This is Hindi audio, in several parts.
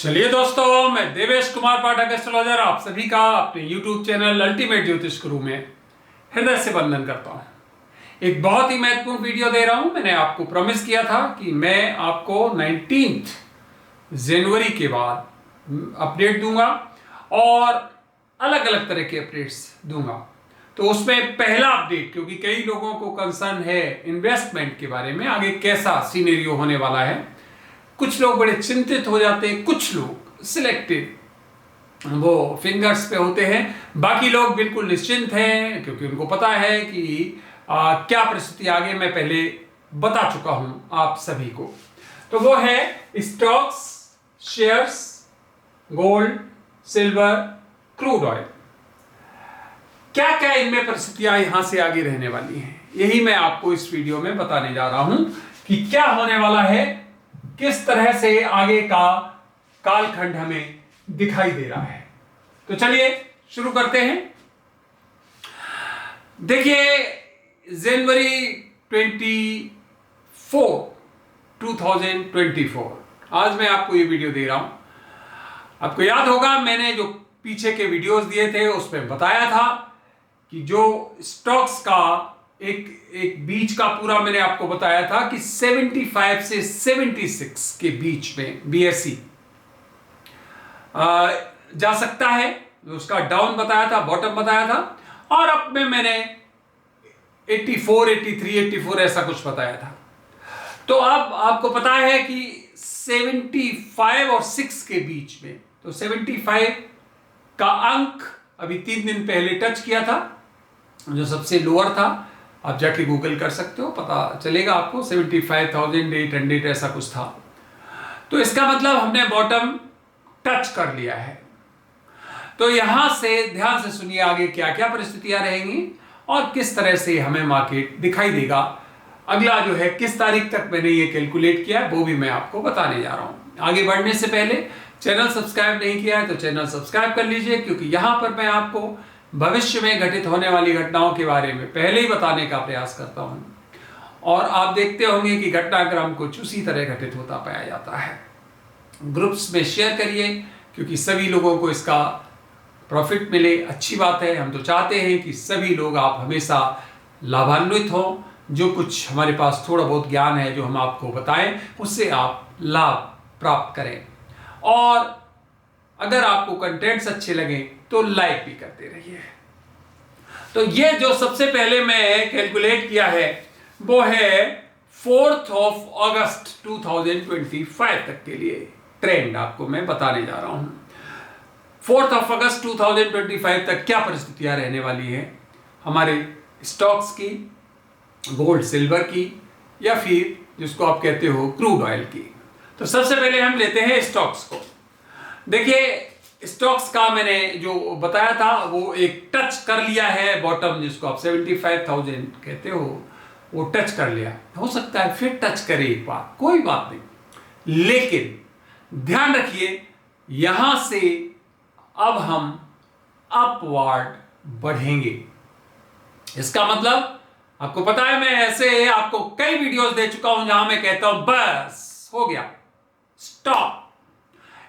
चलिए दोस्तों, मैं देवेश कुमार पाठक एस्ट्रोलॉजर आप सभी का अपने YouTube चैनल अल्टीमेट ज्योतिष गुरु में हृदय से वंदन करता हूं। एक बहुत ही महत्वपूर्ण वीडियो दे रहा हूं। मैंने आपको प्रॉमिस किया था कि मैं आपको 19 जनवरी के बाद अपडेट दूंगा और अलग अलग तरह के अपडेट्स दूंगा। तो उसमें पहला अपडेट, क्योंकि कई लोगों को कंसर्न है इन्वेस्टमेंट के बारे में, आगे कैसा सिनेरियो होने वाला है। कुछ लोग बड़े चिंतित हो जाते हैं, कुछ लोग सिलेक्टेड वो फिंगर्स पे होते हैं, बाकी लोग बिल्कुल निश्चिंत हैं क्योंकि उनको पता है कि क्या परिस्थिति आगे मैं पहले बता चुका हूं आप सभी को। तो वो है stocks, shares, gold, silver, crude oil. क्या क्या इनमें परिस्थितियां यहां से आगे रहने वाली हैं, यही मैं आपको इस वीडियो में बताने जा रहा हूं कि क्या होने वाला है, किस तरह से आगे का कालखंड हमें दिखाई दे रहा है। तो चलिए शुरू करते हैं। देखिए, जनवरी 2024 आज मैं आपको ये वीडियो दे रहा हूं। आपको याद होगा मैंने जो पीछे के वीडियोस दिए थे उसमें बताया था कि जो स्टॉक्स का एक बीच का पूरा मैंने आपको बताया था कि 75 से 76 के बीच में BSE जा सकता है। उसका डाउन बताया था, बॉटम बताया था, और अब में मैंने 84, 83, 84 ऐसा कुछ बताया था। तो अब आपको पता है कि 75 और 6 के बीच में, तो 75 का अंक अभी 3 दिन पहले टच किया था, जो सबसे लोअर था। आप जाके गूगल कर सकते हो, पता चलेगा आपको, 75,800 ऐसा कुछ था। तो इसका मतलब हमने बॉटम टच कर लिया है। तो यहां से ध्यान से सुनिए आगे क्या क्या परिस्थितियां रहेंगी और किस तरह से हमें मार्केट दिखाई देगा। अगला जो है किस तारीख तक मैंने ये कैलकुलेट किया है वो भी मैं आपको बताने जा रहा हूं। आगे बढ़ने से पहले चैनल सब्सक्राइब नहीं किया है तो चैनल सब्सक्राइब कर लीजिए, क्योंकि यहां पर मैं आपको भविष्य में घटित होने वाली घटनाओं के बारे में पहले ही बताने का प्रयास करता हूं। और आप देखते होंगे कि घटनाक्रम कुछ उसी तरह घटित होता पाया जाता है। ग्रुप्स में शेयर करिए, क्योंकि सभी लोगों को इसका प्रॉफिट मिले। अच्छी बात है, हम तो चाहते हैं कि सभी लोग आप हमेशा लाभान्वित हो। जो कुछ हमारे पास थोड़ा बहुत ज्ञान है जो हम आपको बताएं, उससे आप लाभ प्राप्त करें। और अगर आपको कंटेंट्स अच्छे लगे तो लाइक भी करते रहिए। तो ये जो सबसे पहले मैं कैलकुलेट किया है वो है 4 अगस्त 2025 तक के लिए ट्रेंड आपको मैं बताने जा रहा हूं। 4 अगस्त 2025 तक क्या परिस्थितियां रहने वाली है हमारे स्टॉक्स की, गोल्ड सिल्वर की, या फिर जिसको आप कहते हो क्रूड ऑयल की। तो सबसे पहले हम लेते हैं स्टॉक्स को। देखिए, स्टॉक्स का मैंने जो बताया था वो एक टच कर लिया है बॉटम, जिसको आप 75,000 कहते हो, वो टच कर लिया। हो सकता है फिर टच करे एक बार, कोई बात नहीं, लेकिन ध्यान रखिए यहां से अब हम अपवार्ड बढ़ेंगे। इसका मतलब आपको पता है, मैं ऐसे आपको कई वीडियोस दे चुका हूं जहां मैं कहता हूं बस हो गया, स्टॉप।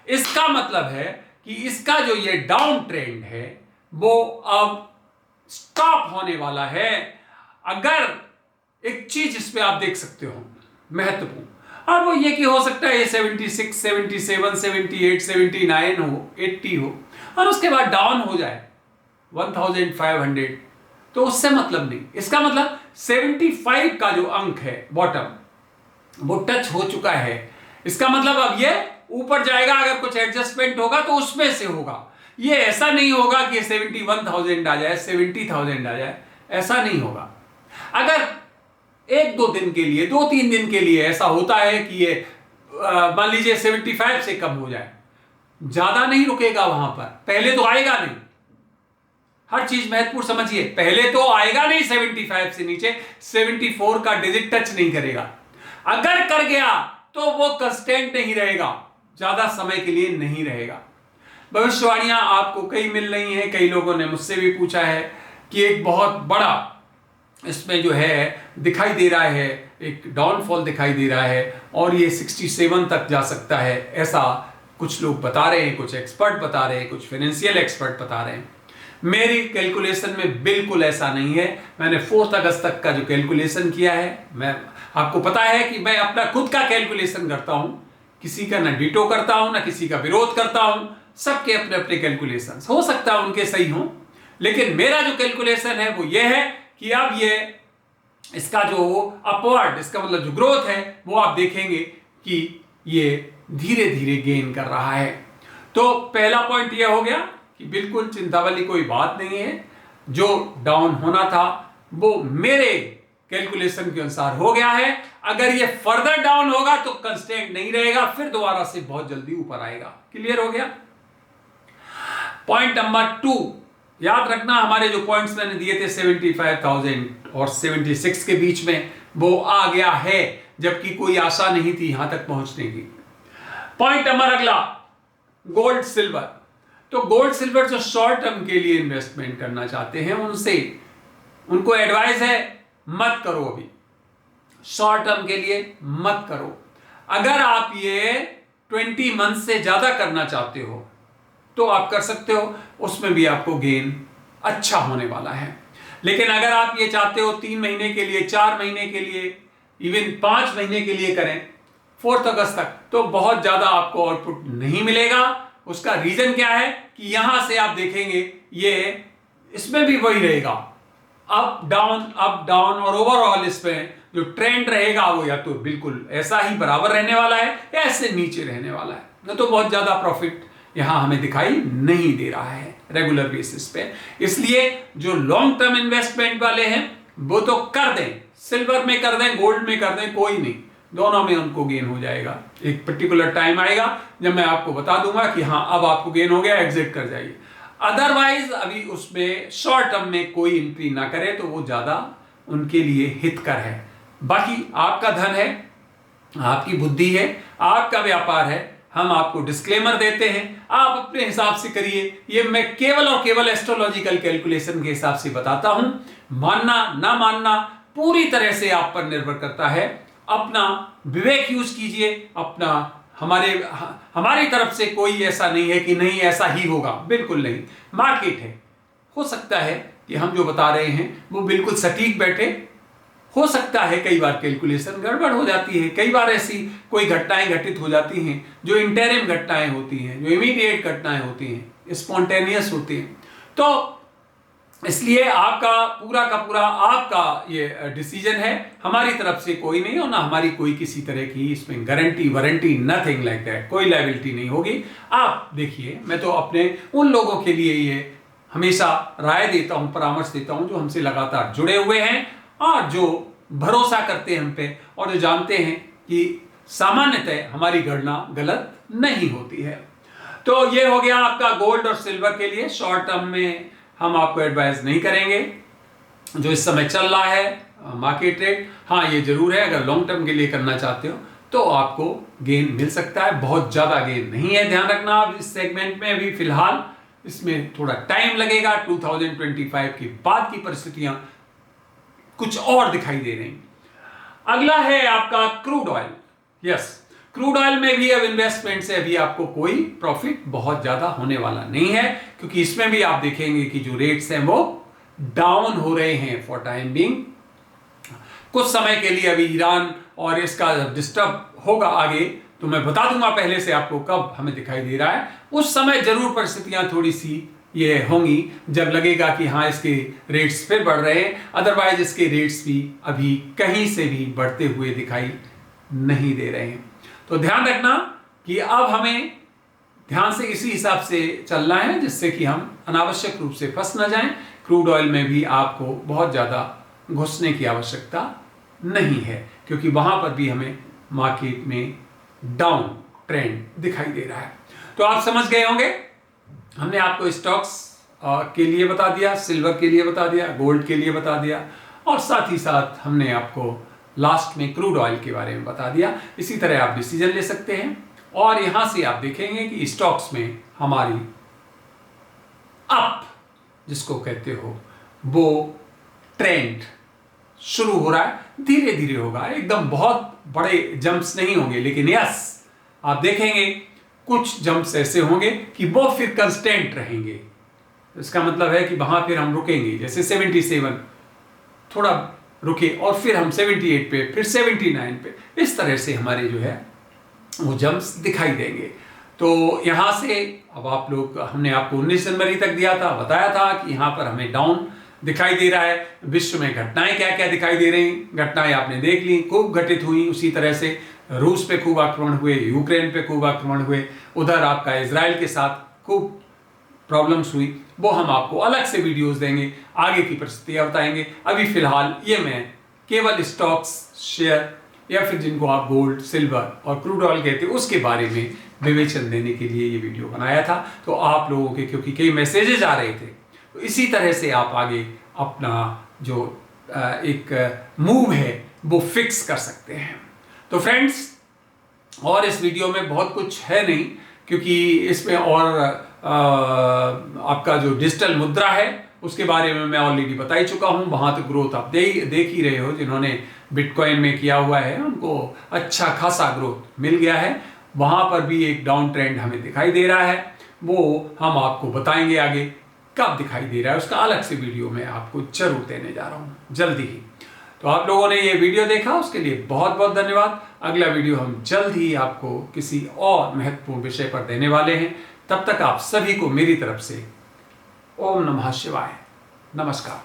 इसका मतलब है कि इसका जो ये डाउन ट्रेंड है वो अब स्टॉप होने वाला है। अगर एक चीज इस पे आप देख सकते हो महत्वपूर्ण, और वो ये कि हो सकता है ये 76, 77, 78, 79 हो, 80 हो, और उसके बाद डाउन हो जाए 1500, तो उससे मतलब नहीं। इसका मतलब 75 का जो अंक है बॉटम, वो टच हो चुका है। इसका मतलब अब ये ऊपर जाएगा। अगर कुछ एडजस्टमेंट होगा तो उसमें से होगा। ये ऐसा नहीं होगा कि 71,000 आ जाए, 70,000 आ जाए, ऐसा नहीं होगा। अगर 1-2 दिन के लिए, 2-3 दिन के लिए ऐसा होता है कि ये मान लीजिए 75 से कम हो जाए, ज्यादा नहीं रुकेगा वहां पर। पहले तो आएगा नहीं, हर चीज महत्वपूर्ण समझिए, पहले तो आएगा नहीं 75 से नीचे, 74 का डिजिट टच नहीं करेगा। अगर कर गया तो वो कंस्टेंट नहीं रहेगा, ज्यादा समय के लिए नहीं रहेगा। भविष्यवाणियां आपको कई मिल रही हैं, कई लोगों ने मुझसे भी पूछा है कि एक बहुत बड़ा इसमें जो है दिखाई दे रहा है, एक डाउनफॉल दिखाई दे रहा है और ये 67 तक जा सकता है, ऐसा कुछ लोग बता रहे हैं, कुछ एक्सपर्ट बता रहे हैं, कुछ फाइनेंशियल एक्सपर्ट बता रहे हैं। मेरी कैलकुलेशन में बिल्कुल ऐसा नहीं है। मैंने 4 अगस्त तक का जो कैलकुलेशन किया है, मैं आपको पता है कि मैं अपना खुद का कैलकुलेशन करता हूं, किसी का ना डिटो करता हूं, ना किसी का विरोध करता हूं। सबके अपने अपने कैलकुलेशन हो सकता है उनके सही हों, लेकिन मेरा जो कैलकुलेशन है वो ये है कि अब ये इसका जो अपवर्ड, इसका मतलब जो ग्रोथ है, वो आप देखेंगे कि ये धीरे धीरे गेन कर रहा है। तो पहला पॉइंट ये हो गया कि बिल्कुल चिंता वाली कोई बात नहीं है। जो डाउन होना था वो मेरे कैलकुलेशन के अनुसार हो गया है। अगर ये फर्दर डाउन होगा तो कंस्टेंट नहीं रहेगा, फिर दोबारा से बहुत जल्दी ऊपर आएगा। क्लियर हो गया? पॉइंट नंबर 2 याद रखना, हमारे जो पॉइंट्स मैंने दिए थे 75,000 और 76 के बीच में, वो आ गया है, जबकि कोई आशा नहीं थी यहां तक पहुंचने की। पॉइंट नंबर अगला, गोल्ड सिल्वर। तो गोल्ड सिल्वर जो शॉर्ट टर्म के लिए इन्वेस्टमेंट करना चाहते हैं उनको एडवाइस है मत करो, अभी शॉर्ट टर्म के लिए मत करो। अगर आप ये 20 मंथ से ज्यादा करना चाहते हो तो आप कर सकते हो, उसमें भी आपको गेन अच्छा होने वाला है। लेकिन अगर आप ये चाहते हो 3 महीने के लिए, 4 महीने के लिए, इवन 5 महीने के लिए करें 4 अगस्त तक, तो बहुत ज्यादा आपको आउटपुट नहीं मिलेगा। उसका रीजन क्या है कि यहां से आप देखेंगे ये इसमें भी वही रहेगा, अप डाउन, और ओवरऑल इसमें जो ट्रेंड रहेगा वो या तो बिल्कुल ऐसा ही बराबर रहने वाला है या ऐसे नीचे रहने वाला है। न तो बहुत ज्यादा प्रॉफिट यहां हमें दिखाई नहीं दे रहा है रेगुलर बेसिस पे। इसलिए जो लॉन्ग टर्म इन्वेस्टमेंट वाले हैं वो तो कर दें, सिल्वर में कर दें, गोल्ड में कर दें, कोई नहीं, दोनों में उनको गेन हो जाएगा। एक पर्टिकुलर टाइम आएगा जब मैं आपको बता दूंगा कि हाँ अब आपको गेन हो गया, एग्जिट कर जाइए। अदरवाइज अभी उसमें शॉर्ट टर्म में कोई एंट्री ना करे तो वो ज्यादा उनके लिए हितकर है। बाकी आपका धन है, आपकी बुद्धि है, आपका व्यापार है, हम आपको डिस्क्लेमर देते हैं, आप अपने हिसाब से करिए। ये मैं केवल और केवल एस्ट्रोलॉजिकल कैलकुलेशन के हिसाब से बताता हूं, मानना ना मानना पूरी तरह से आप पर निर्भर करता है। अपना विवेक यूज कीजिए, अपना हमारी तरफ से कोई ऐसा नहीं है कि नहीं ऐसा ही होगा, बिल्कुल नहीं। मार्केट है, हो सकता है कि हम जो बता रहे हैं वो बिल्कुल सटीक बैठे, हो सकता है कई बार कैलकुलेशन गड़बड़ हो जाती है, कई बार ऐसी कोई घटनाएं घटित हो जाती हैं जो इंटरिम घटनाएं होती हैं, जो इमीडिएट घटनाएं होती हैं, स्पॉन्टेनियस होती हैं। तो इसलिए आपका पूरा का पूरा आपका ये डिसीजन है, हमारी तरफ से कोई नहीं, और ना हमारी कोई किसी तरह की इसमें guarantee warranty, nothing like that, कोई लायबिलिटी नहीं होगी। आप देखिए, मैं तो अपने उन लोगों के लिए ये हमेशा राय देता हूं, परामर्श देता हूं जो हमसे लगातार जुड़े हुए हैं और जो भरोसा करते हैं हम पे, और जो जानते हैं कि सामान्यतः हमारी गणना गलत नहीं होती है। तो ये हो गया आपका गोल्ड और सिल्वर के लिए। शॉर्ट टर्म में हम आपको एडवाइस नहीं करेंगे जो इस समय चल रहा है मार्केट रेट। हाँ ये जरूर है, अगर लॉन्ग टर्म के लिए करना चाहते हो तो आपको गेन मिल सकता है, बहुत ज्यादा गेन नहीं है, ध्यान रखना। आप इस सेगमेंट में अभी फिलहाल इसमें थोड़ा टाइम लगेगा, 2025 के बाद की परिस्थितियां कुछ और दिखाई दे रही। अगला है आपका crude oil. Yes, crude oil में भी अब इन्वेस्टमेंट से अभी आपको कोई प्रॉफिट बहुत ज्यादा होने वाला नहीं है, क्योंकि इसमें भी आप देखेंगे कि जो रेट्स हैं वो डाउन हो रहे हैं फॉर टाइम बीइंग। कुछ समय के लिए अभी ईरान और इसका डिस्टर्ब होगा आगे, तो मैं बता दूंगा पहले से आपको कब हमें दिखाई दे रहा है। उस समय जरूर परिस्थितियां थोड़ी सी ये होंगी जब लगेगा कि हाँ इसके रेट्स फिर बढ़ रहे हैं, अदरवाइज इसके रेट्स भी अभी कहीं से भी बढ़ते हुए दिखाई नहीं दे रहे हैं। तो ध्यान रखना कि अब हमें ध्यान से इसी हिसाब से चलना है जिससे कि हम अनावश्यक रूप से फंस न जाएं। क्रूड ऑयल में भी आपको बहुत ज़्यादा घुसने की आवश्यकता नहीं है, क्योंकि वहां पर भी हमें मार्केट में डाउन ट्रेंड दिखाई दे रहा है। तो आप समझ गए होंगे, हमने आपको स्टॉक्स के लिए बता दिया, सिल्वर के लिए बता दिया, गोल्ड के लिए बता दिया, और साथ ही साथ हमने आपको लास्ट में क्रूड ऑयल के बारे में बता दिया। इसी तरह आप डिसीजन ले सकते हैं, और यहां से आप देखेंगे कि स्टॉक्स में हमारी अप जिसको कहते हो वो ट्रेंड शुरू हो रहा है, धीरे धीरे होगा, एकदम बहुत बड़े जंप्स नहीं होंगे, लेकिन यस आप देखेंगे कुछ जंप्स ऐसे होंगे कि वो फिर कंस्टेंट रहेंगे। इसका मतलब है कि वहां फिर हम रुकेंगे, जैसे 77 थोड़ा रुके और फिर हम 78 पे, फिर 79 पे, इस तरह से हमारे जो है वो जंप्स दिखाई देंगे। तो यहाँ से अब आप लोग, हमने आपको 19 जनवरी तक दिया था, बताया था कि यहाँ पर हमें डाउन दिखाई दे रहा है। विश्व में घटनाएं क्या क्या दिखाई दे रही, घटनाएं आपने देख ली, खूब घटित हुई। उसी तरह से रूस पे खूब आक्रमण हुए, यूक्रेन पे खूब आक्रमण हुए, उधर आपका इजराइल के साथ खूब प्रॉब्लम्स हुई। वो हम आपको अलग से वीडियोस देंगे, आगे की परिस्थितियां बताएंगे। अभी फिलहाल ये मैं केवल स्टॉक्स, शेयर या फिर जिनको आप गोल्ड, सिल्वर और क्रूड ऑयल कहते हैं उसके बारे में विवेचन देने के लिए ये वीडियो बनाया था। तो आप लोगों के क्योंकि कई मैसेजेस आ रहे थे, तो इसी तरह से आप आगे अपना जो एक मूव है वो फिक्स कर सकते हैं। तो फ्रेंड्स, और इस वीडियो में बहुत कुछ है नहीं, क्योंकि इसमें और आपका जो डिजिटल मुद्रा है उसके बारे में मैं ऑलरेडी बता ही चुका हूं। वहां तो ग्रोथ आप देख ही रहे हो, जिन्होंने बिटकॉइन में किया हुआ है उनको अच्छा खासा ग्रोथ मिल गया है। वहां पर भी एक डाउन ट्रेंड हमें दिखाई दे रहा है, वो हम आपको बताएंगे आगे कब दिखाई दे रहा है, उसका अलग से वीडियो में आपको जरूर देने जा रहा हूं जल्दी ही। तो आप लोगों ने ये वीडियो देखा उसके लिए बहुत बहुत धन्यवाद। अगला वीडियो हम जल्द ही आपको किसी और महत्वपूर्ण विषय पर देने वाले हैं। तब तक आप सभी को मेरी तरफ से ओम नमः शिवाय, नमस्कार।